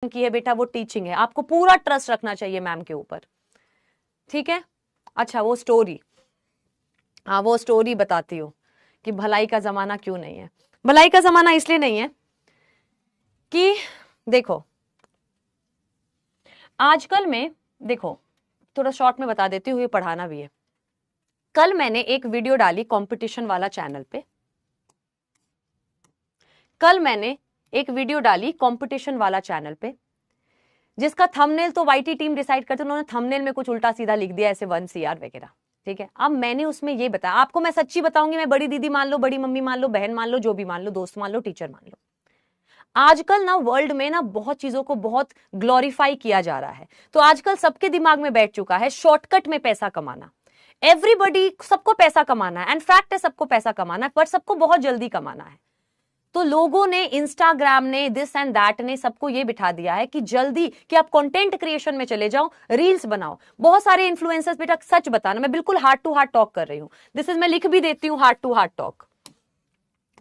की है बेटा वो टीचिंग है, आपको पूरा ट्रस्ट रखना चाहिए मैम के ऊपर, ठीक है। अच्छा वो स्टोरी, हाँ वो स्टोरी बताती हूँ कि भलाई का जमाना क्यों नहीं है। भलाई का जमाना इसलिए नहीं है कि देखो आजकल में, देखो थोड़ा शॉर्ट में बता देती हूँ, ये पढ़ाना भी है। कल मैंने एक वीडियो डाली कंपटीशन वाला चैनल पे, कल मैंने एक वीडियो डाली कंपटीशन वाला चैनल पे, जिसका थंबनेल तो वाईटी टीम डिसाइड करते, उन्होंने थंबनेल में कुछ उल्टा सीधा लिख दिया ऐसे 1 CR वगैरह, ठीक है। अब मैंने उसमें ये बताया, आपको मैं सच्ची बताऊंगी, मैं बड़ी दीदी मान लो, बड़ी मम्मी मान लो, बहन मान लो, जो भी मान लो, दोस्त मान लो, टीचर मान लो, आजकल ना वर्ल्ड में ना बहुत चीजों को बहुत ग्लोरीफाई किया जा रहा है। तो आजकल सबके दिमाग में बैठ चुका है शॉर्टकट में पैसा कमाना। एवरीबडी, सबको पैसा कमाना है, एंड फैक्ट है सबको पैसा कमाना है, पर सबको बहुत जल्दी कमाना है। तो लोगों ने, इंस्टाग्राम ने, दिस एंड दैट ने सबको ये बिठा दिया है कि जल्दी कि आप कंटेंट क्रिएशन में चले जाओ, रील्स बनाओ। बहुत सारे इन्फ्लुएंसर्स, बेटा सच बताना, मैं बिल्कुल हार्ट टू हार्ट टॉक कर रही हूं, दिस इज, मैं लिख भी देती हूं हार्ट टू हार्ट टॉक,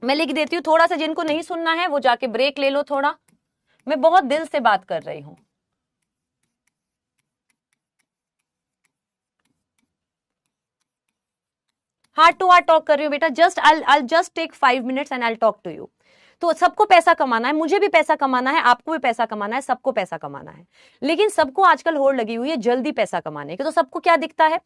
मैं लिख देती हूँ। थोड़ा सा जिनको नहीं सुनना है वो जाके ब्रेक ले लो थोड़ा, मैं बहुत दिल से बात कर रही हूं। हार्ट टू हार्ट टॉक कर रही हूँ बेटा, just I just take 5 minutes and I talk to you. तो सबको पैसा कमाना है, मुझे भी पैसा कमाना है, आपको भी पैसा कमाना है, सबको पैसा कमाना है। लेकिन सबको आजकल होड़ लगी हुई है जल्दी पैसा कमाने की। तो सबको क्या दिखता है,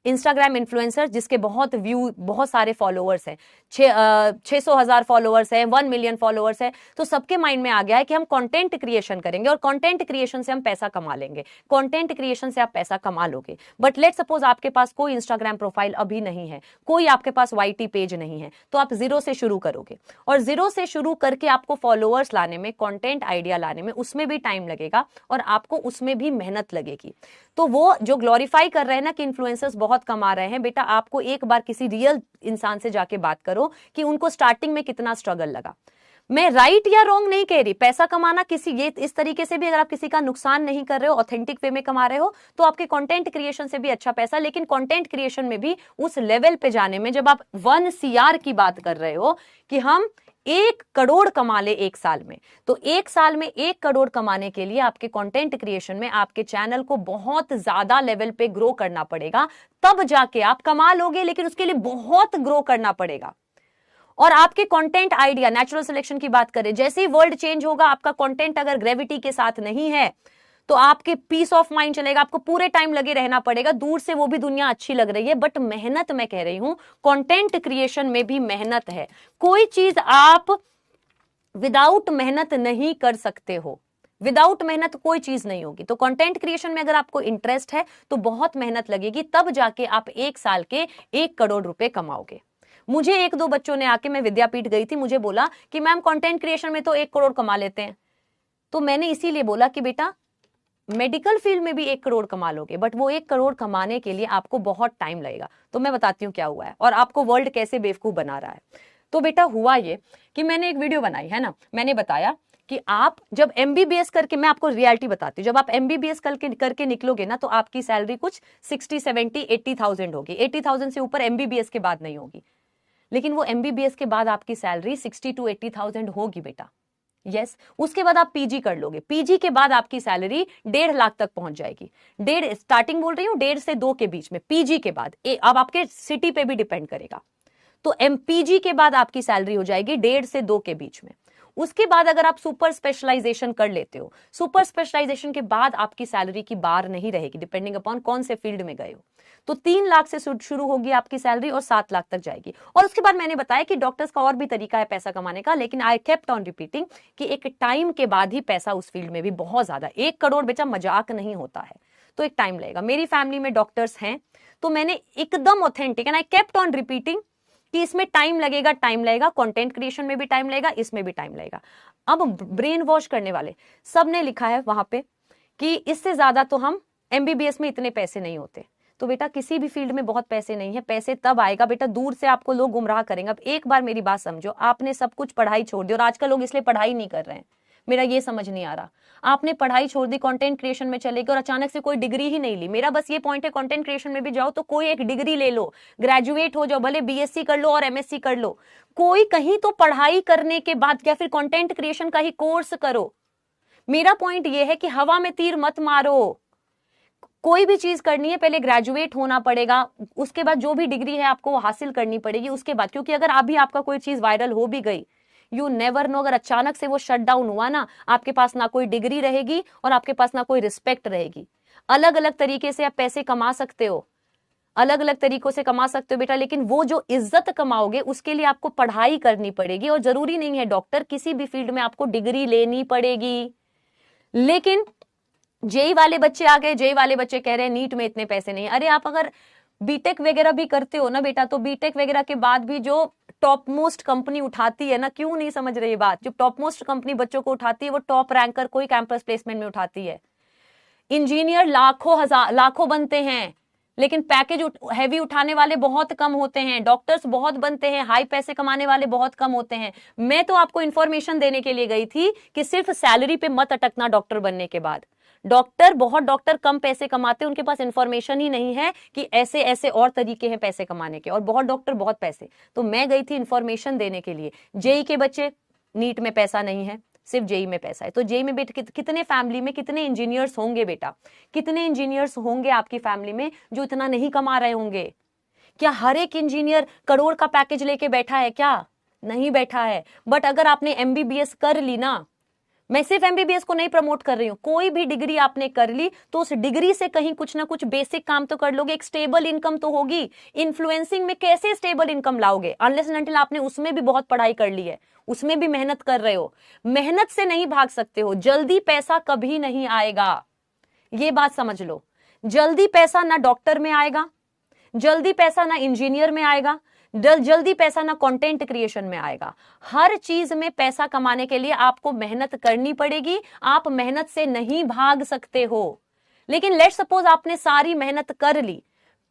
इंस्टाग्राम इन्फ्लुएंसर जिसके बहुत व्यू, बहुत सारे फॉलोअर्स हैं, 600,000 फॉलोअर्स है, 1 million फॉलोअर्स है, तो सबके माइंड में आ गया है कि हम कंटेंट क्रिएशन करेंगे और कंटेंट क्रिएशन से हम पैसा कमा लेंगे, कंटेंट क्रिएशन से आप पैसा कमा लोगे। बट लेट सपोज आपके पास कोई इंस्टाग्राम प्रोफाइल अभी नहीं है, कोई आपके पास वाईटी पेज नहीं है, तो आप जीरो से शुरू करोगे, और जीरो से शुरू करके आपको फॉलोअर्स लाने में, कंटेंट आइडिया लाने में, उसमें भी टाइम लगेगा और आपको उसमें भी मेहनत लगेगी। तो वो जो ग्लोरीफाई कर रहे हैं ना कि इन्फ्लुएंसर्स बहुत कमा रहे हैं, बेटा आपको एक बार किसी रियल इंसान से जाके बात करो कि उनको स्टार्टिंग में कितना स्ट्रगल लगा। मैं राइट या रॉन्ग नहीं कह रही, पैसा कमाना किसी, ये इस तरीके से भी अगर आप किसी का नुकसान नहीं कर रहे हो, ऑथेंटिक वे में कमा रहे हो, तो आपके कंटेंट क्रिएशन से भी अच्छा पैसा। लेकिन कंटेंट क्रिएशन में भी उस लेवल पे जाने में, जब आप 1 CR की बात कर रहे हो कि हम 1 करोड़ कमा ले एक साल में, तो एक साल में 1 करोड़ कमाने के लिए आपके कंटेंट क्रिएशन में, आपके चैनल को बहुत ज्यादा लेवल पे ग्रो करना पड़ेगा, तब जाके आप कमा लोगे। लेकिन उसके लिए बहुत ग्रो करना पड़ेगा। और आपके कंटेंट आइडिया, नेचुरल सिलेक्शन की बात करें, जैसे ही वर्ल्ड चेंज होगा, आपका कंटेंट अगर ग्रेविटी के साथ नहीं है तो आपके पीस ऑफ माइंड चलेगा, आपको पूरे टाइम लगे रहना पड़ेगा। दूर से वो भी दुनिया अच्छी लग रही है, बट मेहनत, मैं कह रही हूं कंटेंट क्रिएशन में भी मेहनत है। कोई चीज आप विदाउट मेहनत नहीं कर सकते हो, विदाउट मेहनत कोई चीज नहीं होगी। तो कंटेंट क्रिएशन में अगर आपको इंटरेस्ट है तो बहुत मेहनत लगेगी, तब जाके आप एक साल के 1 करोड़ रुपए कमाओगे। मुझे 1-2 बच्चों ने आके, मैं विद्यापीठ गई थी, मुझे बोला कि मैम कंटेंट क्रिएशन में तो 1 करोड़ कमा लेते हैं। तो मैंने इसीलिए बोला कि बेटा मेडिकल फील्ड में भी 1 करोड़ कमा लोगे, बट वो 1 करोड़ कमाने के लिए आपको बहुत टाइम लगेगा। तो मैं बताती हूँ क्या हुआ है और आपको वर्ल्ड कैसे बेवकूफ बना रहा है। तो बेटा हुआ ये कि मैंने एक वीडियो बनाई है ना, मैंने बताया कि आप जब MBBS करके, मैं आपको रियलिटी बताती हूँ, जब आप MBBS करके निकलोगे ना, तो आपकी सैलरी कुछ 60, 70, 80,000 होगी। 80,000 से ऊपर MBBS के बाद नहीं होगी। लेकिन वो MBBS के बाद आपकी सैलरी 60 to 80,000 होगी बेटा। यस, उसके बाद आप पीजी कर लोगे, पीजी के बाद आपकी सैलरी 1.5 लाख तक पहुंच जाएगी। 1.5 स्टार्टिंग बोल रही हूँ, 1.5 से 2 के बीच में पीजी के बाद। अब आपके सिटी पे भी डिपेंड करेगा। तो MPG के बाद आपकी सैलरी हो जाएगी 1.5 से 2 के बीच में। उसके बाद अगर आप सुपर स्पेशलाइजेशन कर लेते हो, सुपर स्पेशलाइजेशन के बाद आपकी सैलरी की बार नहीं रहेगी, डिपेंडिंग अपॉन कौन से फील्ड में गए हो। तो 3 लाख से शुरू होगी आपकी सैलरी और 7 लाख तक जाएगी। और उसके बाद मैंने बताया कि डॉक्टर्स का और भी तरीका है पैसा कमाने का, लेकिन आई केप्ट ऑन रिपीटिंग कि एक टाइम के बाद ही पैसा उस फील्ड में भी बहुत ज्यादा, 1 करोड़ बेटा मजाक नहीं होता है, तो एक टाइम लगेगा। मेरी फैमिली में डॉक्टर्स हैं, तो मैंने एकदम authentic and I kept on repeating कि इसमें टाइम लगेगा, टाइम लगेगा, कंटेंट क्रिएशन में भी टाइम लगेगा, इसमें भी टाइम लगेगा। अब ब्रेन वॉश करने वाले सब ने लिखा है वहां पे कि इससे ज्यादा तो हम MBBS में इतने पैसे नहीं होते। तो बेटा किसी भी फील्ड में बहुत पैसे नहीं है, पैसे तब आएगा बेटा, दूर से आपको लोग गुमराह करेंगे। अब एक बार मेरी बात समझो, आपने सब कुछ पढ़ाई छोड़ दी, और आजकल लोग इसलिए पढ़ाई नहीं कर रहे हैं, मेरा ये समझ नहीं आ रहा। आपने पढ़ाई छोड़ दी, कंटेंट क्रिएशन में चले गए और अचानक से कोई डिग्री ही नहीं ली। मेरा बस ये पॉइंट है, कंटेंट क्रिएशन में भी जाओ तो कोई एक डिग्री ले लो, ग्रेजुएट हो जाओ, भले BSc कर लो और MSc कर लो, कोई कहीं तो पढ़ाई करने के बाद या फिर कंटेंट क्रिएशन का ही कोर्स करो। मेरा पॉइंट ये है कि हवा में तीर मत मारो। कोई भी चीज करनी है पहले ग्रेजुएट होना पड़ेगा, उसके बाद जो भी डिग्री है आपको वो हासिल करनी पड़ेगी उसके बाद, क्योंकि अगर अभी आपका कोई चीज वायरल हो भी गई, यू नेवर नो, अगर अचानक से वो शट डाउन हुआ ना, आपके पास ना कोई डिग्री रहेगी और आपके पास ना कोई रिस्पेक्ट रहेगी। अलग अलग तरीके से आप पैसे कमा सकते हो, अलग अलग तरीकों से कमा सकते हो बेटा, लेकिन वो जो इज्जत कमाओगे उसके लिए आपको पढ़ाई करनी पड़ेगी। और जरूरी नहीं है डॉक्टर, किसी भी फील्ड में आपको डिग्री लेनी पड़ेगी। लेकिन जेई वाले बच्चे आ गए, जेई वाले बच्चे कह रहे हैं नीट में इतने पैसे नहीं। अरे आप अगर बीटेक वगैरह भी करते हो ना बेटा, तो बीटेक वगैरह के बाद भी जो टॉप मोस्ट कंपनी उठाती है ना, क्यों नहीं समझ रही बात, जो टॉप मोस्ट कंपनी बच्चों को उठाती है वो टॉप रैंकर कोई कैंपस प्लेसमेंट में उठाती है। इंजीनियर लाखों बनते हैं, लेकिन पैकेज हैवी उठाने वाले बहुत कम होते हैं। डॉक्टर्स बहुत बनते हैं, हाई पैसे कमाने वाले बहुत कम होते हैं। मैं तो आपको इंफॉर्मेशन देने के लिए गई थी कि सिर्फ सैलरी पे मत अटकना डॉक्टर बनने के बाद। बहुत डॉक्टर कम पैसे कमाते हैं, उनके पास इंफॉर्मेशन ही नहीं है कि ऐसे ऐसे और तरीके हैं पैसे कमाने के, और बहुत डॉक्टर बहुत पैसे। तो मैं गई थी इंफॉर्मेशन देने के लिए। जेई के बच्चे, नीट में पैसा नहीं है, सिर्फ जेई में पैसा है। तो जेई में बेटा कितने फैमिली में कितने इंजीनियर्स होंगे बेटा, कितने इंजीनियर्स होंगे आपकी फैमिली में जो इतना नहीं कमा रहे होंगे? क्या हर एक इंजीनियर करोड़ का पैकेज लेके बैठा है? क्या नहीं बैठा है। बट अगर आपने एमबीबीएस कर ली ना, मैं सिर्फ एमबीबीएस को नहीं प्रमोट कर रही हूं, कोई भी डिग्री आपने कर ली तो उस डिग्री से कहीं कुछ ना कुछ बेसिक काम तो कर लोगे, एक स्टेबल इनकम तो होगी। इन्फ्लुएंसिंग में कैसे स्टेबल इनकम लाओगे अनलेस एंड अनटिल आपने उसमें भी बहुत पढ़ाई कर ली है, उसमें भी मेहनत कर रहे हो। मेहनत से नहीं भाग सकते हो, जल्दी पैसा कभी नहीं आएगा, ये बात समझ लो। जल्दी पैसा ना डॉक्टर में आएगा, जल्दी पैसा ना इंजीनियर में आएगा, जल्दी पैसा ना कंटेंट क्रिएशन में आएगा। हर चीज में पैसा कमाने के लिए आपको मेहनत करनी पड़ेगी, आप मेहनत से नहीं भाग सकते हो। लेकिन लेट्स सपोज आपने सारी मेहनत कर ली,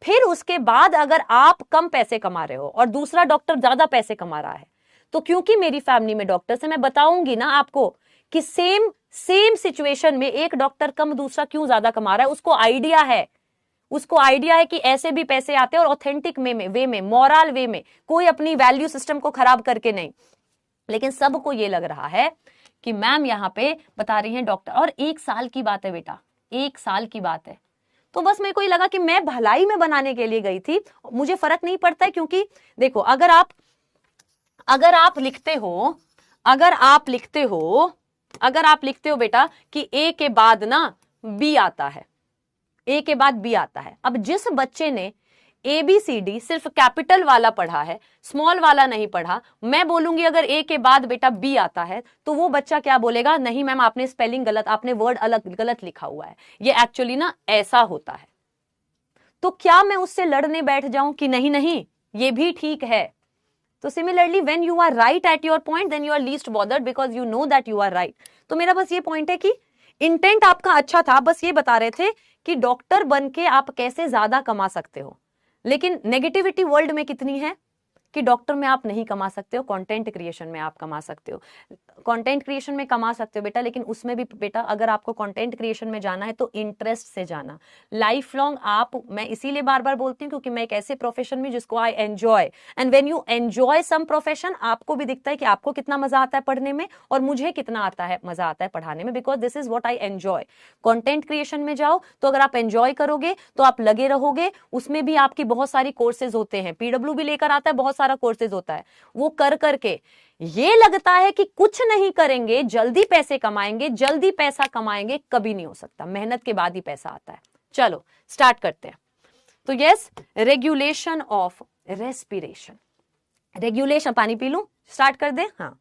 फिर उसके बाद अगर आप कम पैसे कमा रहे हो और दूसरा डॉक्टर ज्यादा पैसे कमा रहा है, तो क्योंकि मेरी फैमिली में डॉक्टर से, मैं बताऊंगी ना आपको कि सेम सिचुएशन में एक डॉक्टर कम दूसरा क्यों ज्यादा कमा रहा है। उसको आइडिया है कि ऐसे भी पैसे आते हैं, और ऑथेंटिक वे में मॉरल वे में, कोई अपनी वैल्यू सिस्टम को खराब करके नहीं। लेकिन सबको ये लग रहा है कि मैम यहाँ पे बता रही हैं डॉक्टर, और 1 साल की बात है बेटा, 1 साल की बात है। तो बस मेरे को ये लगा कि मैं भलाई में बनाने के लिए गई थी, मुझे फर्क नहीं पड़ता है। क्योंकि देखो अगर आप लिखते हो बेटा कि ए के बाद ना बी आता है, ए के बाद बी आता है। अब जिस बच्चे ने ABCD सिर्फ कैपिटल वाला पढ़ा है, स्मॉल वाला नहीं पढ़ा, मैं बोलूंगी अगर ए के बाद बेटा बी आता है, तो वो बच्चा क्या बोलेगा, नहीं मैम आपने स्पेलिंग गलत, आपने वर्ड गलत लिखा हुआ है, ये एक्चुअली ना ऐसा होता है। तो क्या मैं उससे लड़ने बैठ जाऊं कि नहीं ये भी ठीक है? तो similarly when you are right at your point, then you are least bothered because you know that you are right. तो मेरा बस ये पॉइंट है कि इंटेंट आपका अच्छा था, बस ये बता रहे थे कि डॉक्टर बन के आप कैसे ज्यादा कमा सकते हो। लेकिन नेगेटिविटी वर्ल्ड में कितनी है कि डॉक्टर में आप नहीं कमा सकते हो, कंटेंट क्रिएशन में आप कमा सकते हो। कंटेंट क्रिएशन में कमा सकते हो बेटा, लेकिन उसमें भी बेटा अगर आपको कंटेंट क्रिएशन में जाना है तो इंटरेस्ट से जाना, लाइफ लॉन्ग। मैं इसीलिए बार बार बोलती हूँ क्योंकि मैं एक ऐसे प्रोफेशन में जिसको I enjoy, and when you enjoy some profession, आपको भी दिखता है कि आपको कितना मजा आता है पढ़ने में और मुझे कितना मजा आता है पढ़ाने में, because this is what I enjoy. Content creation में जाओ तो अगर आप एंजॉय करोगे तो आप लगे रहोगे, उसमें भी आपकी बहुत सारी कोर्सेज होते हैं, PW भी लेकर आता है, बहुत सारा कोर्सेज होता है, वो कर करके ये लगता है कि कुछ नहीं करेंगे जल्दी पैसे कमाएंगे, कभी नहीं हो सकता। मेहनत के बाद ही पैसा आता है। चलो स्टार्ट करते हैं। तो yes, regulation of respiration, regulation, पानी पी लूं, स्टार्ट कर दे। हाँ,